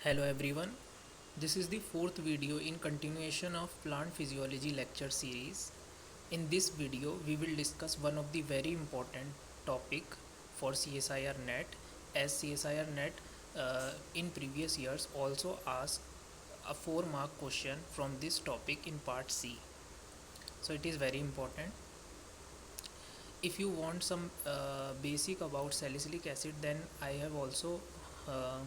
Hello everyone, this is the fourth video in continuation of plant physiology lecture series. In this video, we will discuss one of the very important topic for CSIR NET, as CSIR NET in previous years also asked a 4-mark question from this topic in part C. So it is very important. If you want some basic about salicylic acid, then I have also uh,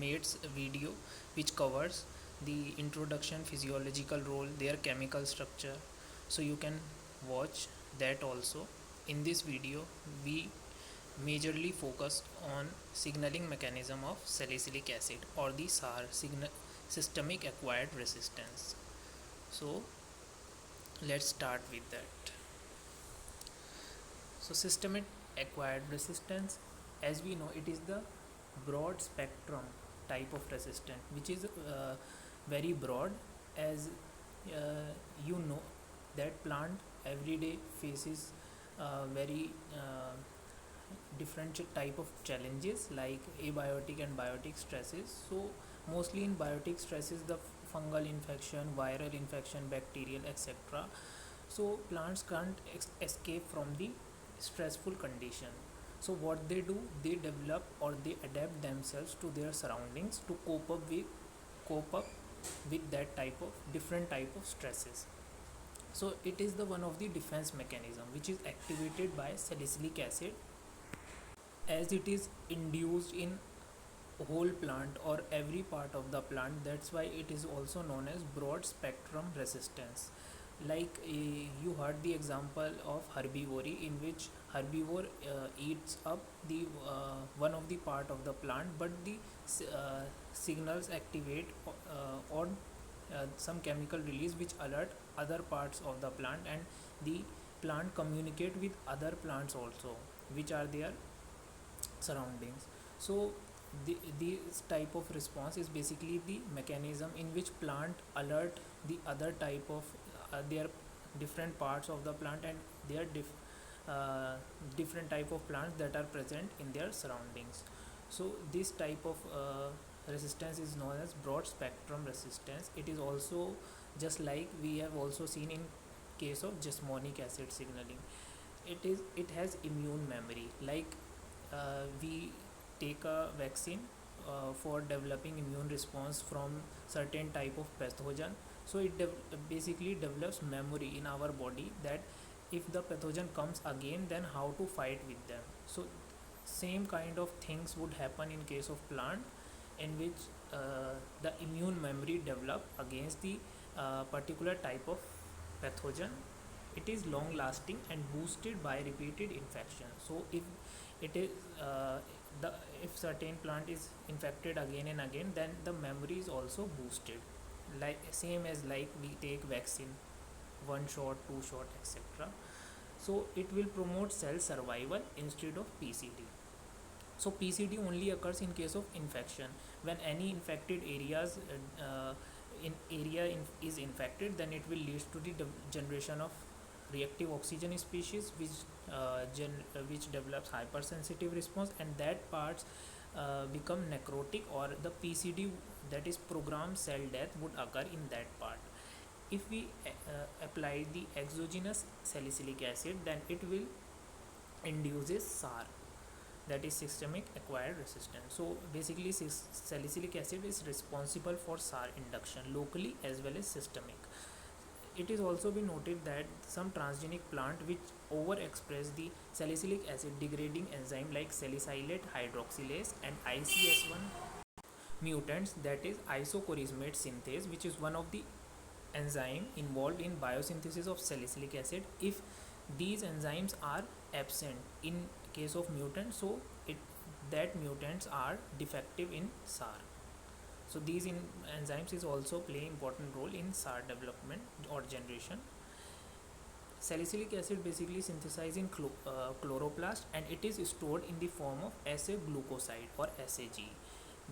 made a video which covers the introduction, physiological role, their chemical structure, so you can watch that also. In this video we majorly focus on signaling mechanism of salicylic acid or the SAR, systemic acquired resistance. So let's start with that. So systemic acquired resistance, as we know, it is the broad spectrum type of resistance which is very broad. As you know that plant every day faces very different type of challenges like abiotic and biotic stresses. So mostly in biotic stresses, the fungal infection, viral infection, bacterial, etc. So plants can't escape from the stressful condition. So what they do, they develop or they adapt themselves to their surroundings to cope up with that type of different type of stresses. So it is the one of the defense mechanism which is activated by salicylic acid, as it is induced in whole plant or every part of the plant. That's why it is also known as broad spectrum resistance. Like you heard the example of herbivory, in which herbivore eats up the one of the part of the plant, but the signals activate on some chemical release which alert other parts of the plant, and the plant communicate with other plants also which are their surroundings. So this type of response is basically the mechanism in which plant alert the other type of their different parts of the plant and their different type of plants that are present in their surroundings. So this type of resistance is known as broad spectrum resistance. It is also just like we have also seen in case of jasmonic acid signaling. It has immune memory. Like we take a vaccine for developing immune response from certain type of pathogen. So it basically develops memory in our body that if the pathogen comes again, then how to fight with them. So same kind of things would happen in case of plant, in which the immune memory develop against the particular type of pathogen. It is long lasting and boosted by repeated infection. So if it is the if certain plant is infected again and again, then the memory is also boosted, like same as like we take vaccine, one shot, two shot, etc. So it will promote cell survival instead of PCD. So PCD only occurs in case of infection. When any infected areas is infected, then it will lead to the generation of reactive oxygen species, which develops hypersensitive response, and that parts become necrotic, or the PCD, that is programmed cell death, would occur in that part. If we apply the exogenous salicylic acid, then it will induces SAR, that is systemic acquired resistance. So basically salicylic acid is responsible for SAR induction locally as well as systemic. It is also been noted that some transgenic plant which overexpress the salicylic acid degrading enzyme like salicylate hydroxylase and ICS1 mutants, that is isocorismate synthase, which is one of the enzyme involved in biosynthesis of salicylic acid. If these enzymes are absent in case of mutant, so it that mutants are defective in SAR. So these enzymes is also play important role in SAR development or generation. Salicylic acid basically synthesized in chloroplast, and it is stored in the form of SA-glucoside or SAG.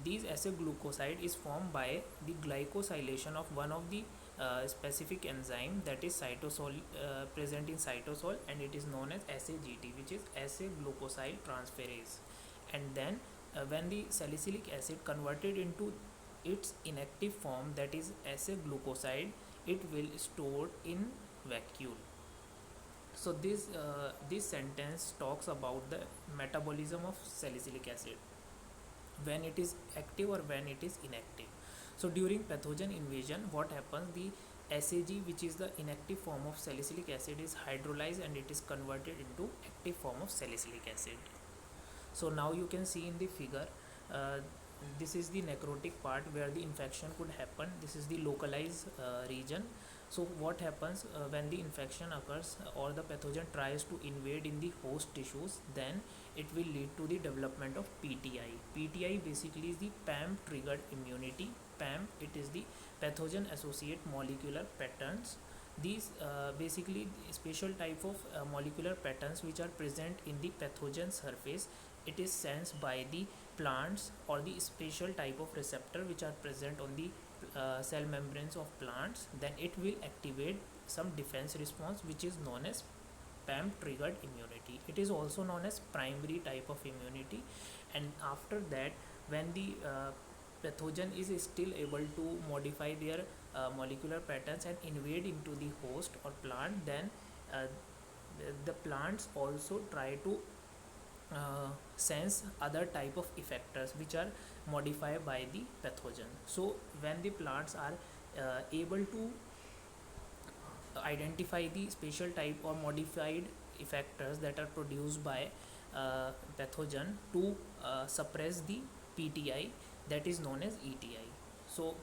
These SA-glucoside is formed by the glycosylation of one of the specific enzyme, that is cytosol, present in cytosol, and it is known as SAGT, which is SA-glucosyl transferase. And then when the salicylic acid converted into its inactive form, that is as a glucoside, it will stored in vacuole. So this sentence talks about the metabolism of salicylic acid, when it is active or when it is inactive. So during pathogen invasion, what happens, the SAG, which is the inactive form of salicylic acid, is hydrolyzed and it is converted into active form of salicylic acid. So now you can see in the figure, uh, this is the necrotic part where the infection could happen. This is the localized region. So what happens when the infection occurs or the pathogen tries to invade in the host tissues, then it will lead to the development of PTI. PTI basically is the PAM triggered immunity. PAM, it is the pathogen associate molecular patterns. These basically special type of molecular patterns which are present in the pathogen surface. It is sensed by the plants or the special type of receptor which are present on the cell membranes of plants. Then it will activate some defense response which is known as PAM triggered immunity. It is also known as primary type of immunity. And after that, when the pathogen is still able to modify their molecular patterns and invade into the host or plant, then uh, the plants also try to sense other type of effectors which are modified by the pathogen. So when the plants are able to identify the special type or modified effectors that are produced by pathogen to suppress the PTI, that is known as ETI. So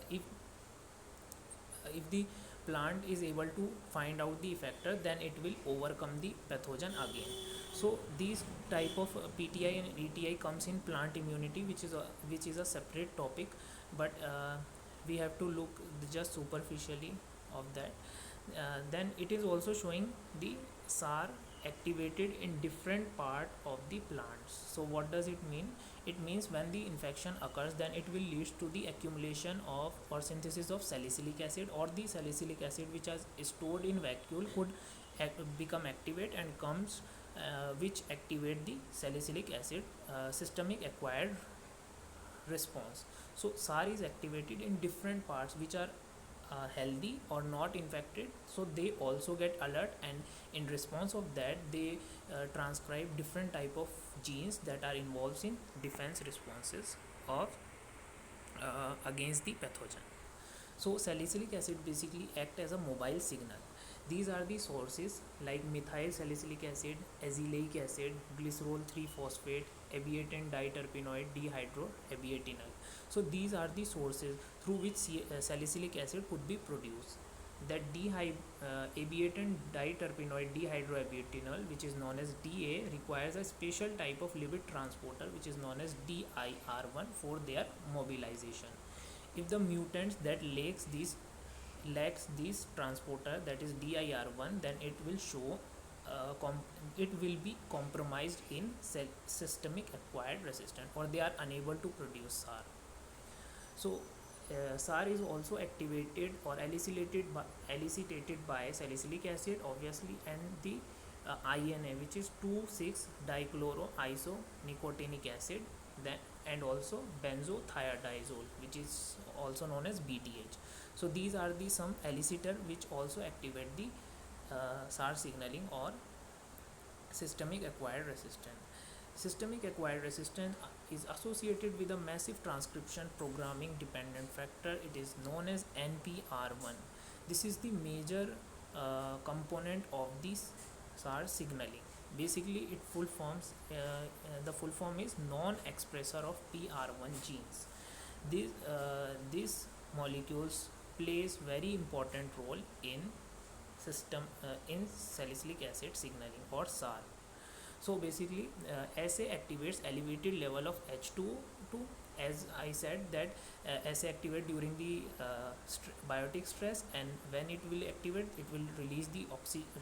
if the plant is able to find out the effector, then it will overcome the pathogen again. So these type of PTI and ETI comes in plant immunity, which is a separate topic, but we have to look just superficially of that. Then it is also showing the SAR activated in different part of the plants. So what does it mean? It means when the infection occurs, then it will lead to the accumulation of or synthesis of salicylic acid, or the salicylic acid which is stored in vacuole could become activate and comes which activate the salicylic acid systemic acquired response. So SAR is activated in different parts which are healthy or not infected, so they also get alert, and in response of that they transcribe different type of genes that are involved in defense responses of against the pathogen. So salicylic acid basically act as a mobile signal. These are the sources like methyl salicylic acid, azelaic acid, glycerol 3-phosphate, abiatin diterpenoid dehydroabiatinol. So these are the sources through which salicylic acid could be produced. That abiatin diterpenoid dehydroabiatinol, which is known as DA, requires a special type of lipid transporter which is known as DIR1 for their mobilization. If the mutants that lacks this transporter, that is DIR1, then it will show it will be compromised in systemic acquired resistance, or they are unable to produce SAR. So SAR is also activated or elicited by salicylic acid obviously, and the INA, which is 2,6-dichloroisonicotinic acid, then and also benzothiazole, which is also known as BTH. So these are the some elicitor which also activate the SAR signaling or systemic acquired resistance. Systemic acquired resistance is associated with a massive transcription programming dependent factor. It is known as NPR1. This is the major component of this SAR signaling. Basically, the full form is non-expressor of PR1 genes. These molecules plays very important role in salicylic acid signaling or SAR. So basically SA activates elevated level of H2O2. As I said that SA activate during the biotic stress, and when it will activate, it will release the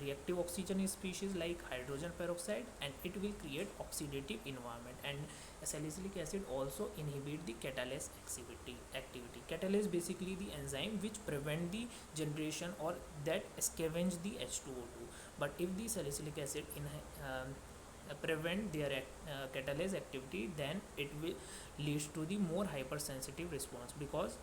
reactive oxygen species like hydrogen peroxide, and it will create oxidative environment. And salicylic acid also inhibit the catalase activity. Catalase basically the enzyme which prevent the generation or that scavenge the H2O2. But if the salicylic acid prevent their catalase activity, then it will leads to the more hypersensitive response, because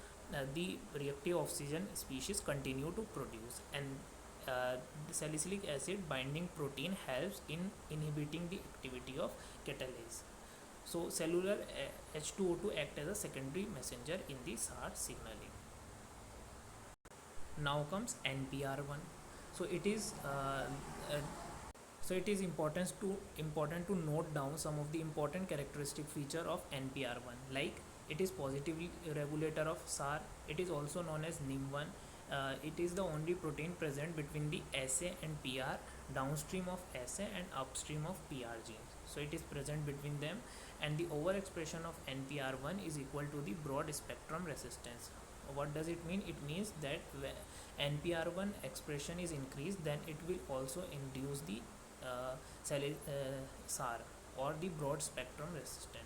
the reactive oxygen species continue to produce, and the salicylic acid binding protein helps in inhibiting the activity of catalase. So cellular H2O2 act as a secondary messenger in the SAR signaling. Now comes NPR1. So it is important to note down some of the important characteristic feature of NPR1, like it is positively regulator of SAR. It is also known as NIM1. It is the only protein present between the SA and PR, downstream of SA and upstream of PR genes. So it is present between them, and the overexpression of NPR1 is equal to the broad spectrum resistance. What does it mean? It means that when NPR1 expression is increased, then it will also induce the SAR, or the broad spectrum resistant.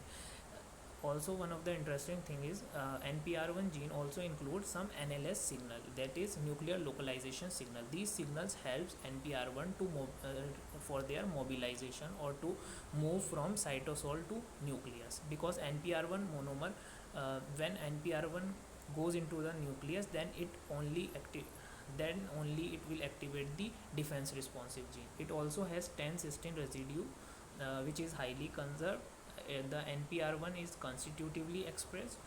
Also, one of the interesting thing is NPR1 gene also includes some NLS signal, that is nuclear localization signal. These signals helps NPR1 to for their mobilization, or to move from cytosol to nucleus, because NPR1 monomer, when NPR1 goes into the nucleus, then it only will activate the defense responsive gene. It also has 10 cysteine residue, which is highly conserved. The NPR1 is constitutively expressed,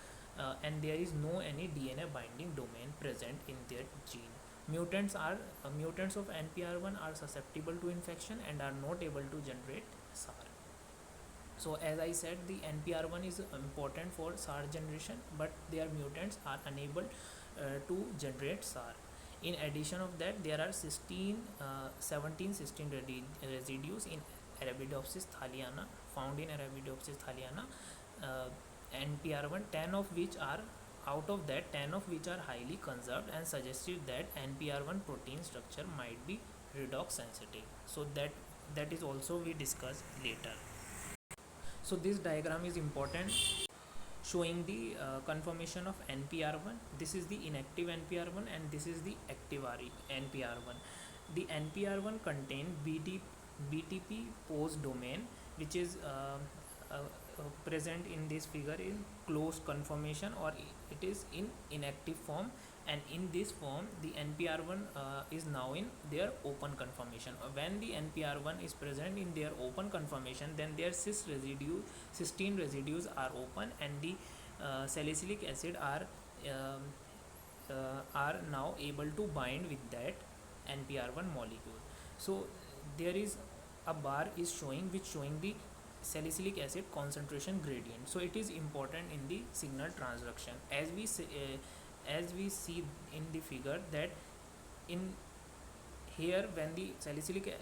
and there is no any DNA binding domain present in their gene. Mutants of NPR1 are susceptible to infection and are not able to generate SAR. So as I said, the NPR1 is important for SAR generation, but their mutants are unable to generate SAR. In addition of that, there are 17 cysteine residues in Arabidopsis thaliana, found in Arabidopsis thaliana. NPR1, 10 of which are highly conserved, and suggested that NPR1 protein structure might be redox sensitive. So that is also we discuss later. So this diagram is important, showing the conformation of NPR1. This is the inactive NPR1, and this is the active NPR1. The NPR1 contain BTP pose domain, which is present in this figure in closed conformation, or it is in inactive form, and in this form the NPR1 is now in their open conformation. When the NPR1 is present in their open conformation, then their cysteine residues are open, and the salicylic acid are now able to bind with that NPR1 molecule. So there is a bar is showing the salicylic acid concentration gradient. So it is important in the signal transduction, as we see in the figure, that in here, when the salicylic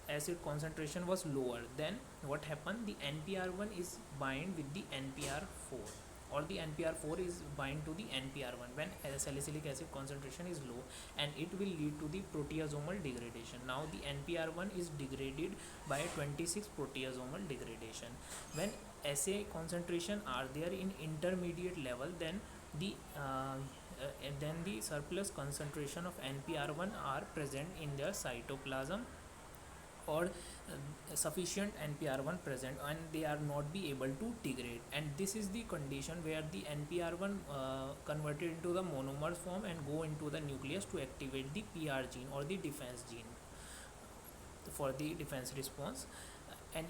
acid concentration was lower, then what happened, the NPR1 is bind with the NPR4, or the NPR4 is bind to the NPR1 when salicylic acid concentration is low, and it will lead to the proteasomal degradation. Now the NPR1 is degraded by 26 proteasomal degradation. When SA concentration are there in intermediate level, then the surplus concentration of NPR1 are present in their cytoplasm, or sufficient NPR1 present, and they are not be able to degrade, and this is the condition where the NPR1 converted into the monomer form and go into the nucleus to activate the PR gene, or the defense gene, for the defense response. And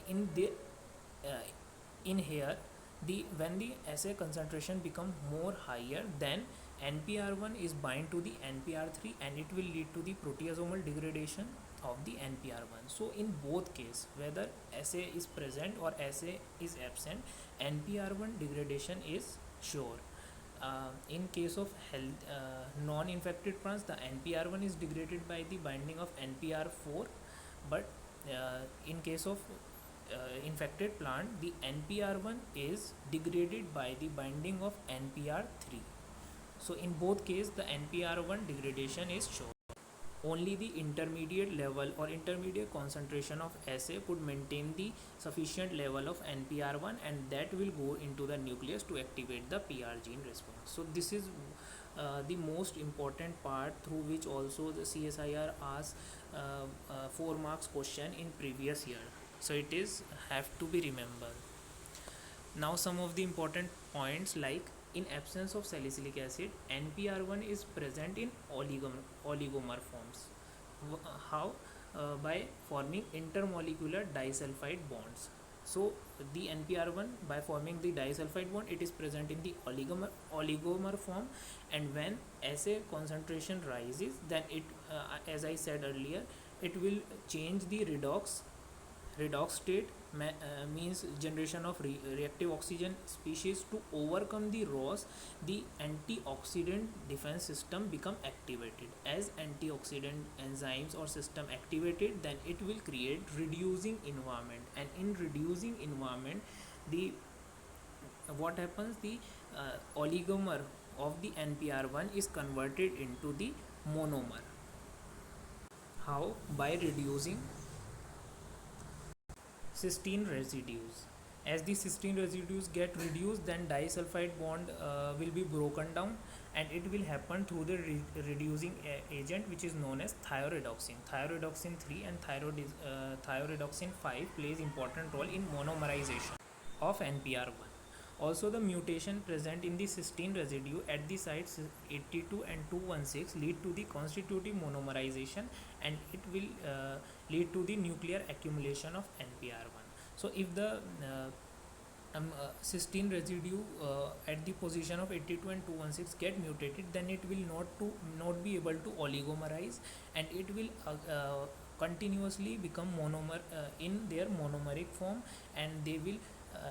in here, when the SA concentration become more higher, then NPR1 is bind to the NPR3, and it will lead to the proteasomal degradation of the NPR1. So in both case, whether SA is present or SA is absent, NPR1 degradation is sure. In case of non-infected plants, the NPR1 is degraded by the binding of NPR4, but in case of infected plant, the NPR1 is degraded by the binding of NPR3. So in both cases, the NPR1 degradation is shown. Only the intermediate level or intermediate concentration of SA could maintain the sufficient level of NPR1, and that will go into the nucleus to activate the PR gene response. So this is the most important part, through which also the CSIR asks 4 marks question in previous year. So it is have to be remembered. Now some of the important points, like in absence of salicylic acid, NPR1 is present in oligomer forms. How? By forming intermolecular disulfide bonds. So the NPR1, by forming the disulfide bond, it is present in the oligomer form, and when assay concentration rises, then it, as I said earlier, it will change the redox state, means generation of reactive oxygen species. To overcome the ROS, the antioxidant defense system become activated. As antioxidant enzymes or system activated, then it will create reducing environment, and in reducing environment, the what happens, the oligomer of the NPR1 is converted into the monomer. How? By reducing cysteine residues. As the cysteine residues get reduced, then disulfide bond will be broken down, and it will happen through the reducing agent, which is known as thioredoxin. Thioredoxin 3 and thioredoxin 5 plays important role in monomerization of NPR1. Also, the mutation present in the cysteine residue at the sites 82 and 216 lead to the constitutive monomerization, and it will lead to the nuclear accumulation of NPR1. So if the cysteine residue at the position of 82 and 216 get mutated, then it will not be able to oligomerize, and it will continuously become monomer in their monomeric form, and they will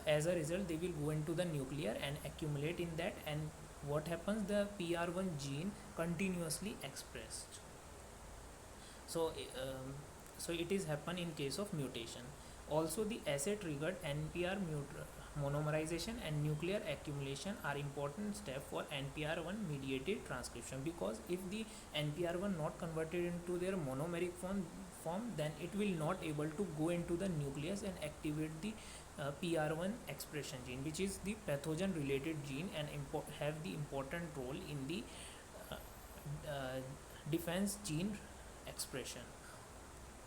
as a result they will go into the nuclear and accumulate in that, and what happens, the PR1 gene continuously expressed. So so it is happen in case of mutation. Also, the assay triggered NPR monomerization and nuclear accumulation are important step for NPR1 mediated transcription, because if the NPR1 not converted into their monomeric form, then it will not able to go into the nucleus and activate the PR1 expression gene, which is the pathogen related gene, and have the important role in the uh, defense gene expression.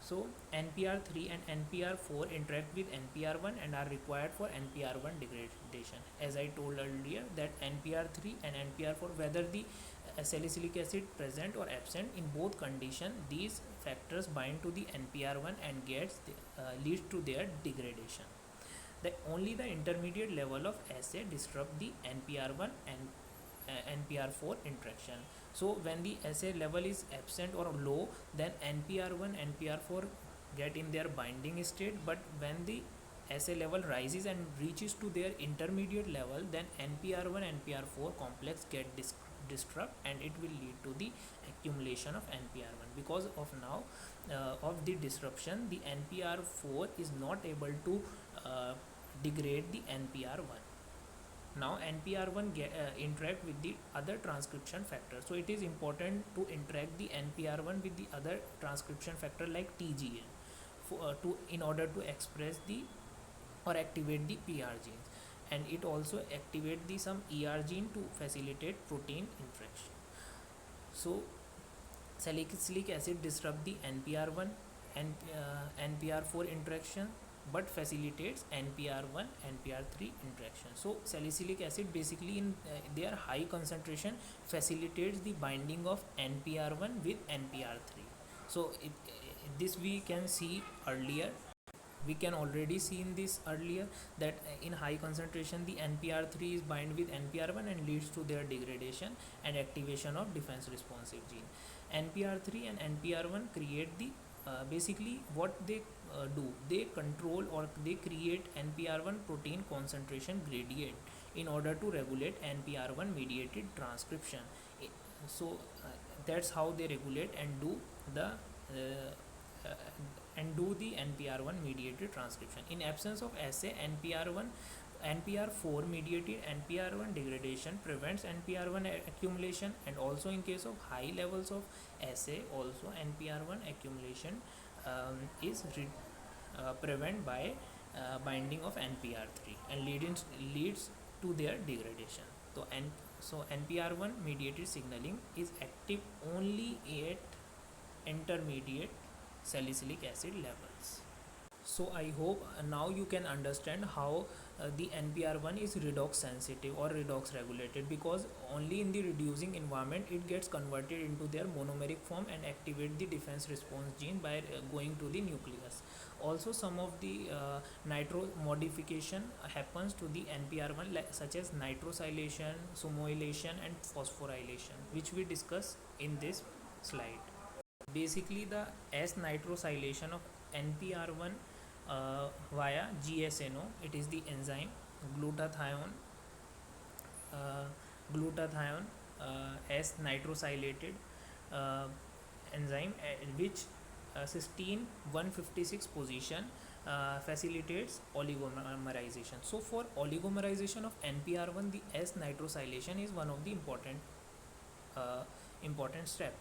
So NPR3 and NPR4 interact with NPR1 and are required for NPR1 degradation. As I told earlier, that NPR3 and NPR4, whether the salicylic acid present or absent, in both condition these factors bind to the NPR1 and leads to their degradation. Only the intermediate level of assay disrupt the NPR1 and NPR4 interaction. So when the assay level is absent or low, then NPR1 NPR4 get in their binding state, but when the assay level rises and reaches to their intermediate level, then NPR1 NPR4 complex get disrupt, and it will lead to the accumulation of NPR1. Because of now of the disruption, the NPR4 is not able to degrade the NPR1. Now NPR1 interact with the other transcription factor. So it is important to interact the NPR1 with the other transcription factor like TGN in order to express the or activate the PR genes, and it also activate the some ER gene to facilitate protein interaction. So salicylic acid disrupt the NPR1 and NPR4 interaction, but facilitates NPR1 NPR3 interaction. So salicylic acid basically in their high concentration facilitates the binding of NPR1 with NPR3. So this we can see earlier, we can already see in this earlier, that in high concentration the NPR3 is bind with NPR1 and leads to their degradation and activation of defense responsive gene. NPR3 and NPR1 create the basically what they do, they control or they create NPR1 protein concentration gradient in order to regulate NPR1 mediated transcription. So that's how they regulate and do the NPR1 mediated transcription. In absence of assay, NPR4 mediated NPR1 degradation prevents NPR1 accumulation, and also in case of high levels of assay, also NPR1 accumulation is prevent by binding of NPR3 and leads to their degradation. So NPR1 mediated signaling is active only at intermediate salicylic acid levels. So I hope now you can understand how the NPR1 is redox sensitive or redox regulated, because only in the reducing environment it gets converted into their monomeric form and activate the defense response gene by going to the nucleus. Also some of the nitro modification happens to the NPR1, such as nitrosylation, sumoylation and phosphorylation, which we discuss in this slide. Basically the S nitrosylation of NPR1 via GSNO, it is the enzyme glutathione, uh, glutathione S nitrosylated uh, enzyme, which cysteine 156 position facilitates oligomerization. So for oligomerization of NPR1, the S nitrosylation is one of the uh, important step.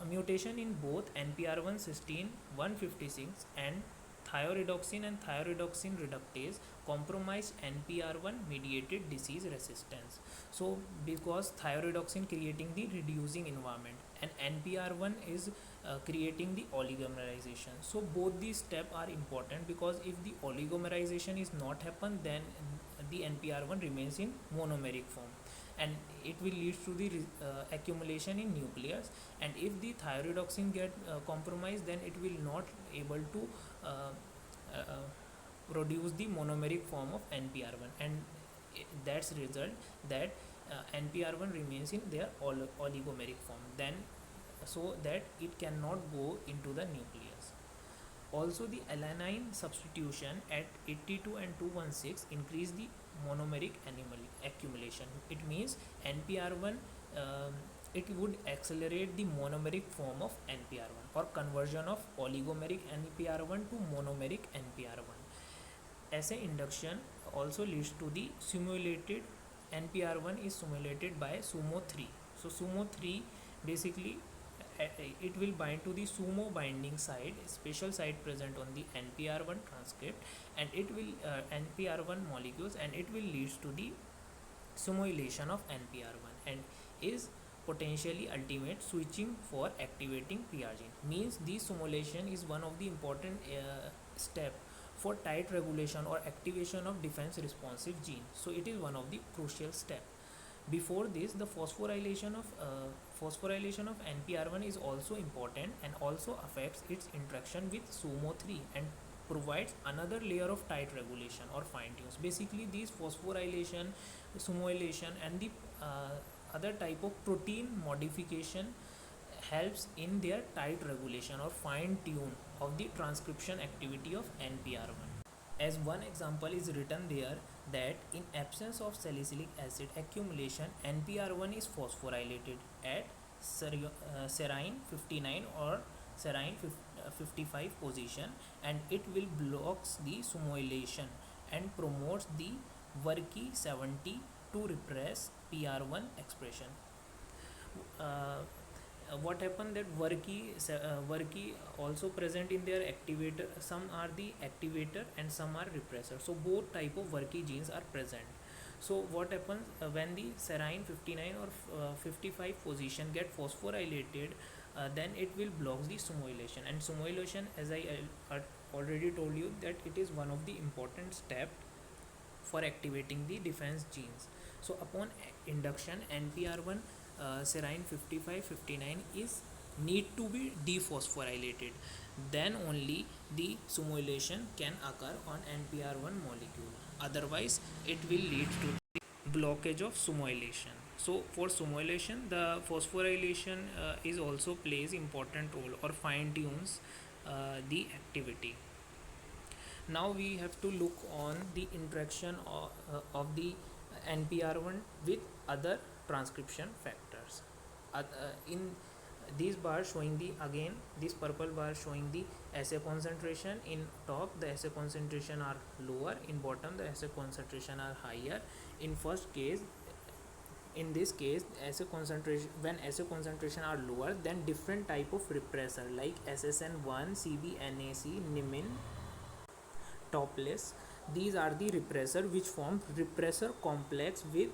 Mutation in both NPR1 cysteine 156 and thioredoxin and thioredoxin reductase compromise NPR1 mediated disease resistance. So because thioredoxin creating the reducing environment and NPR1 is creating the oligomerization. So both these steps are important, because if the oligomerization is not happen, then the NPR1 remains in monomeric form and it will lead to the accumulation in nucleus. And if the thyroidoxin get compromised, then it will not able to uh, uh, produce the monomeric form of NPR1, and that's result that NPR1 remains in their oligomeric form, then so that it cannot go into the nucleus. Also, the alanine substitution at 82 and 216 increase the monomeric accumulation. It means NPR1, it would accelerate the monomeric form of NPR1 or conversion of oligomeric NPR1 to monomeric NPR1. As a induction also leads to the simulated NPR1 is simulated by SUMO3. So SUMO3 basically it will bind to the SUMO binding site, special site present on the NPR1 transcript, and it will NPR1 molecules, and it will leads to the simulation of NPR1 and is potentially ultimate switching for activating PR gene. Means the simulation is one of the important step for tight regulation or activation of defense responsive gene. So it is one of the crucial step. Before this, the phosphorylation of NPR1 is also important and also affects its interaction with SUMO3 and provides another layer of tight regulation or fine tunes. Basically, these phosphorylation, SUMOylation, and the other type of protein modification helps in their tight regulation or fine tune of the transcription activity of NPR1. As one example is written there, that in absence of salicylic acid accumulation, NPR1 is phosphorylated at serine 59 or serine 55 position, and it will blocks the SUMOylation and promotes the Werke 70 to repress PR1 expression. Uh, what happened that Werke also present in their activator. Some are the activator and some are repressor. So both type of Werke genes are present. So what happens when the serine 59 or 55 position get phosphorylated, then it will block the SUMOylation, and SUMOylation, as I already told you, that it is one of the important step for activating the defense genes. So upon induction, NPR1 serine 55-59 is need to be dephosphorylated, then only the SUMOylation can occur on NPR1 molecule, otherwise it will lead to the blockage of SUMOylation. So for SUMOylation, the phosphorylation is also plays important role or fine tunes the activity. Now we have to look on the interaction of the NPR1 with other transcription factors. In these bars showing the, again this purple bar showing the assay concentration. In top the assay concentration are lower, in bottom the assay concentration are higher. In first case, in this case, assay concentration, when assay concentration are lower, then different type of repressor like SSN1, CBNAC, nimin, topless, these are the repressor which form repressor complex with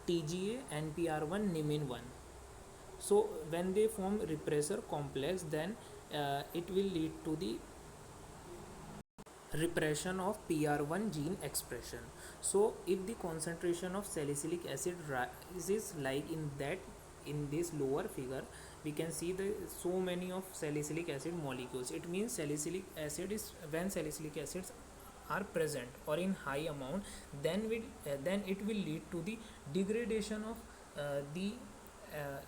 TGA NPR1 nimin 1. So when they form repressor complex, then it will lead to the repression of PR1 gene expression. So if the concentration of salicylic acid rises like in this lower figure, we can see the so many of salicylic acid molecules. It means salicylic acid is when salicylic acids are present or in high amount, then it will lead to the degradation of the uh,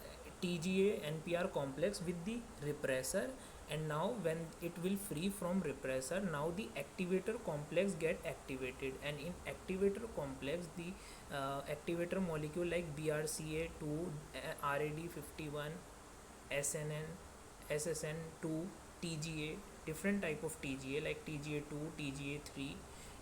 TGA NPR complex with the repressor. And now when it will free from repressor, now the activator complex get activated, and in activator complex the activator molecule like BRCA2, RAD51, SNN, SSN2, TGA, different type of TGA like TGA2, TGA3,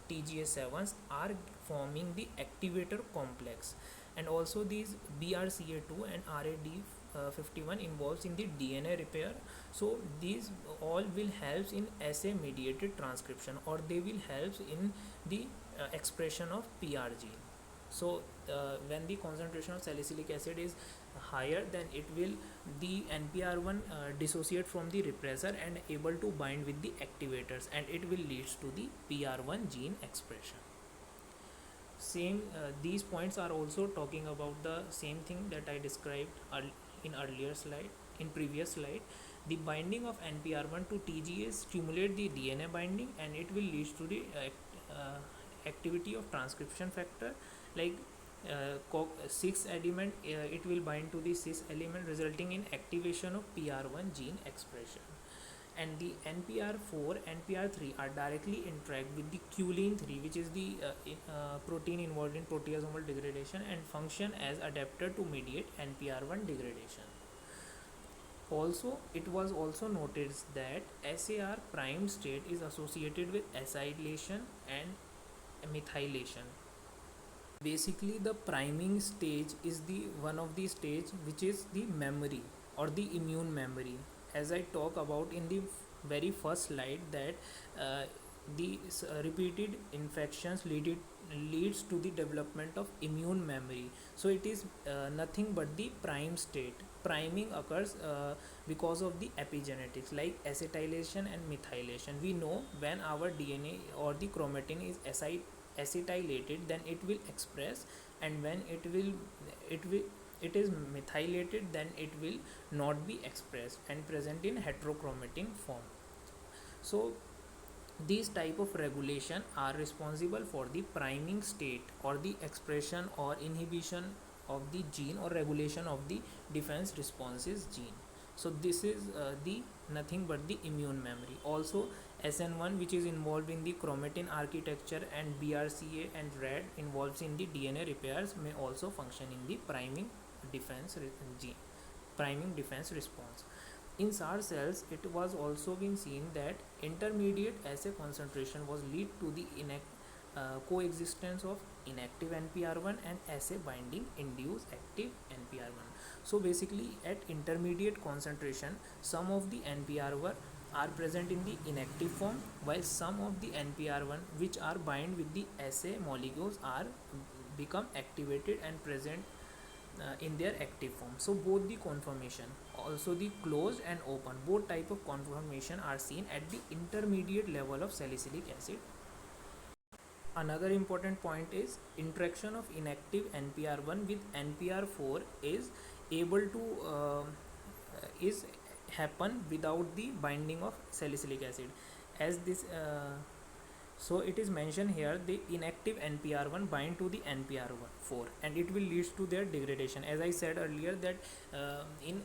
TGA7s are forming the activator complex. And also these BRCA2 and RAD51 involves in the DNA repair. So these all will helps in SA mediated transcription, or they will helps in the expression of PR gene. So when the concentration of salicylic acid is higher, then it will the NPR1 dissociate from the repressor and able to bind with the activators, and it will leads to the PR1 gene expression. Same these points are also talking about the same thing that I described in earlier slide, in previous slide. The binding of NPR1 to TGA stimulate the DNA binding, and it will lead to the activity of transcription factor like 6 element. It will bind to the cis element, resulting in activation of PR1 gene expression. And the NPR4 NPR3 are directly interact with the Qulin 3, which is the protein involved in proteasomal degradation, and function as adapter to mediate NPR1 degradation. Also, it was also noticed that SAR prime state is associated with acylation and methylation. Basically, the priming stage is the one of the stage which is the memory or the immune memory. As I talk about in the very first slide, that the repeated infections leads to the development of immune memory. So it is nothing but the prime state. Priming occurs because of the epigenetics like acetylation and methylation. We know when our DNA or the chromatin is acetylated, then it will express, and when it is methylated, then it will not be expressed and present in heterochromatin form. So these type of regulation are responsible for the priming state or the expression or inhibition of the gene, or regulation of the defense responses gene. So this is the nothing but the immune memory. Also SN1, which is involved in the chromatin architecture, and BRCA and RAD involves in the DNA repairs, may also function in the priming defense gene, priming defense response. In SAR cells, it was also been seen that intermediate assay concentration was lead to the coexistence of inactive NPR1 and assay binding induced active NPR1. So basically, at intermediate concentration, some of the NPR1 are present in the inactive form, while some of the NPR1 which are bind with the assay molecules are become activated and present in their active form. So both the conformation, also the closed and open, both type of conformation are seen at the intermediate level of salicylic acid. Another important point is interaction of inactive NPR1 with NPR4 is able to is happen without the binding of salicylic acid, as this so it is mentioned here, the inactive NPR1 bind to the NPR4 and it will lead to their degradation. As I said earlier, that in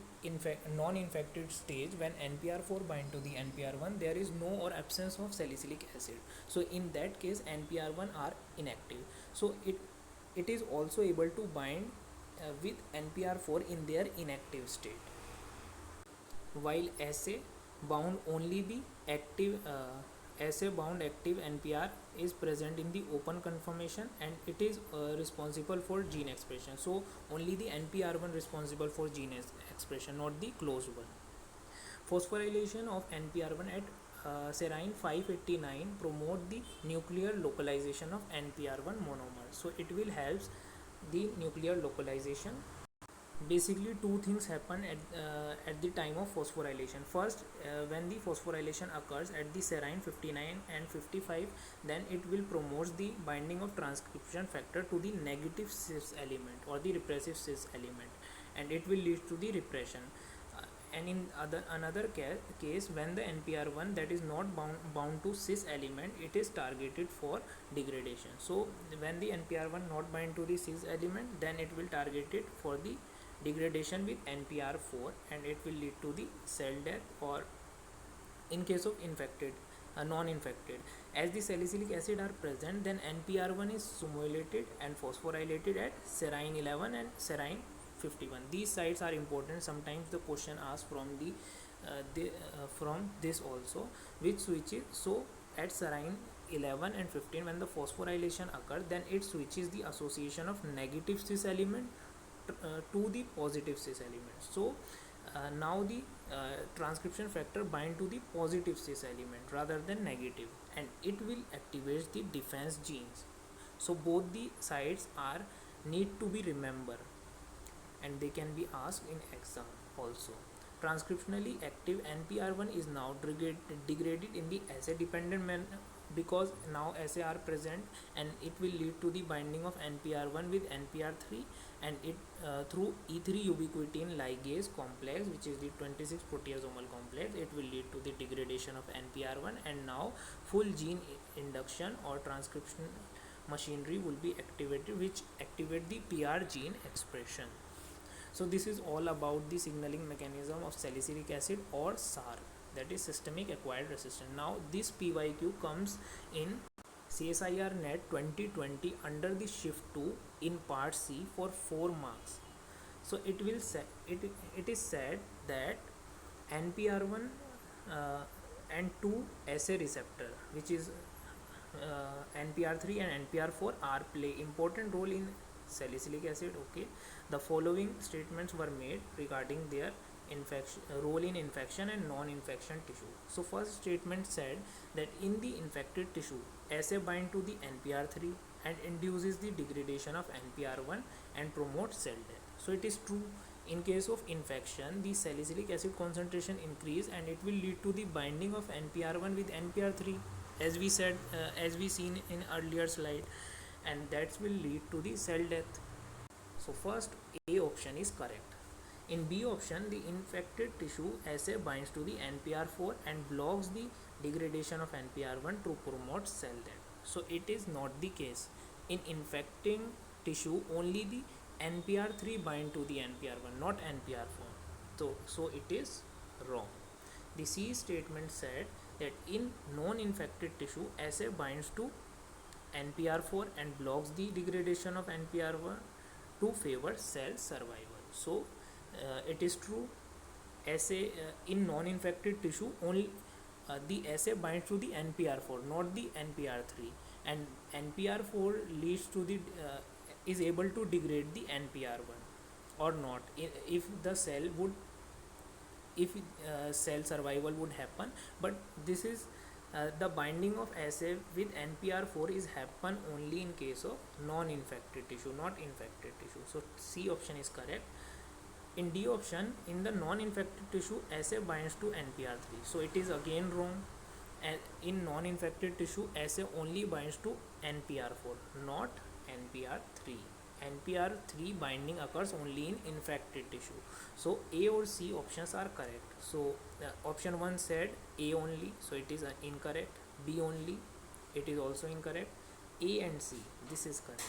non-infected stage, when NPR4 bind to the NPR1, there is no or absence of salicylic acid. So in that case, NPR1 are inactive. So it is also able to bind with NPR4 in their inactive state, while SA bound only the active SA bound active NPR is present in the open conformation, and it is responsible for gene expression. So only the NPR1 responsible for gene expression, not the closed one. Phosphorylation of NPR1 at serine 589 promote the nuclear localization of NPR1 monomer. So it will helps the nuclear localization. basically two things happen at the time of phosphorylation. First, when the phosphorylation occurs at the serine 59 and 55, then it will promote the binding of transcription factor to the negative cis element or the repressive cis element, and it will lead to the repression. And in another case, when the NPR1 that is not bound to cis element, it is targeted for degradation. So when the NPR1 not bind to the cis element, then it will target it for the degradation with NPR4, and it will lead to the cell death, or in case of infected, non-infected, as the salicylic acid are present, then NPR1 is simulated and phosphorylated at serine 11 and serine 51. These sites are important. Sometimes the question asks from this also, which switches. So at serine 11 and 15, when the phosphorylation occurs, then it switches the association of negative cis element to the positive cis element. So now the transcription factor bind to the positive cis element rather than negative, and it will activate the defense genes. So both the sites are need to be remembered, and they can be asked in exam also. Transcriptionally active NPR1 is now degraded in the assay dependent manner, because now assay are present, and it will lead to the binding of NPR1 with NPR3, and it through E3 ubiquitin ligase complex, which is the 26 proteasomal complex, it will lead to the degradation of NPR1, and now full gene induction or transcription machinery will be activated, which activate the PR gene expression. So this is all about the signaling mechanism of salicylic acid, or SAR, that is systemic acquired resistance. Now this PYQ comes in CSIR net 2020 under the shift 2 in part C for 4 marks. So it is said that NPR1 and 2 assay receptor, which is NPR3 and NPR4, are play important role in salicylic acid. Okay, the following statements were made regarding their role in infection and non-infection tissue. So first statement said that in the infected tissue, assay bind to the NPR3 and induces the degradation of NPR1 and promotes cell death. So it is true. In case of infection, the salicylic acid concentration increase, and it will lead to the binding of NPR1 with NPR3, as we said, as we seen in earlier slide, and that will lead to the cell death. So first A option is correct. In B option, the infected tissue assay binds to the NPR4 and blocks the degradation of NPR1 to promote cell death. So it is not the case. In infecting tissue, only the NPR3 bind to the NPR1, not NPR4. So it is wrong. The C statement said that in non-infected tissue, assay binds to NPR4 and blocks the degradation of NPR1 to favor cell survival. So it is true. Assay in non-infected tissue, only the assay binds to the NPR4, not the NPR3, and NPR4 leads to the is able to degrade the NPR1 or not, if the cell would, if cell survival would happen. But this is the binding of assay with NPR4 is happen only in case of non-infected tissue, not infected tissue. So C option is correct. In D option, in the non-infected tissue, assay binds to NPR3. So it is again wrong. And in non-infected tissue, assay only binds to NPR4, not NPR3. NPR3 binding occurs only in infected tissue. So A or C options are correct. So option 1 said A only, so it is incorrect. B only, it is also incorrect. A and C, this is correct.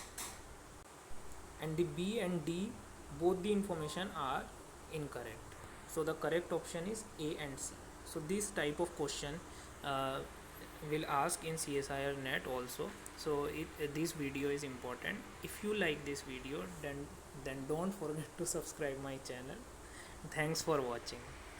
And the B and D, both the information are incorrect. So the correct option is A and C. So this type of question will ask in CSIR net also. So this video is important. If you like this video, then don't forget to subscribe my channel. Thanks for watching.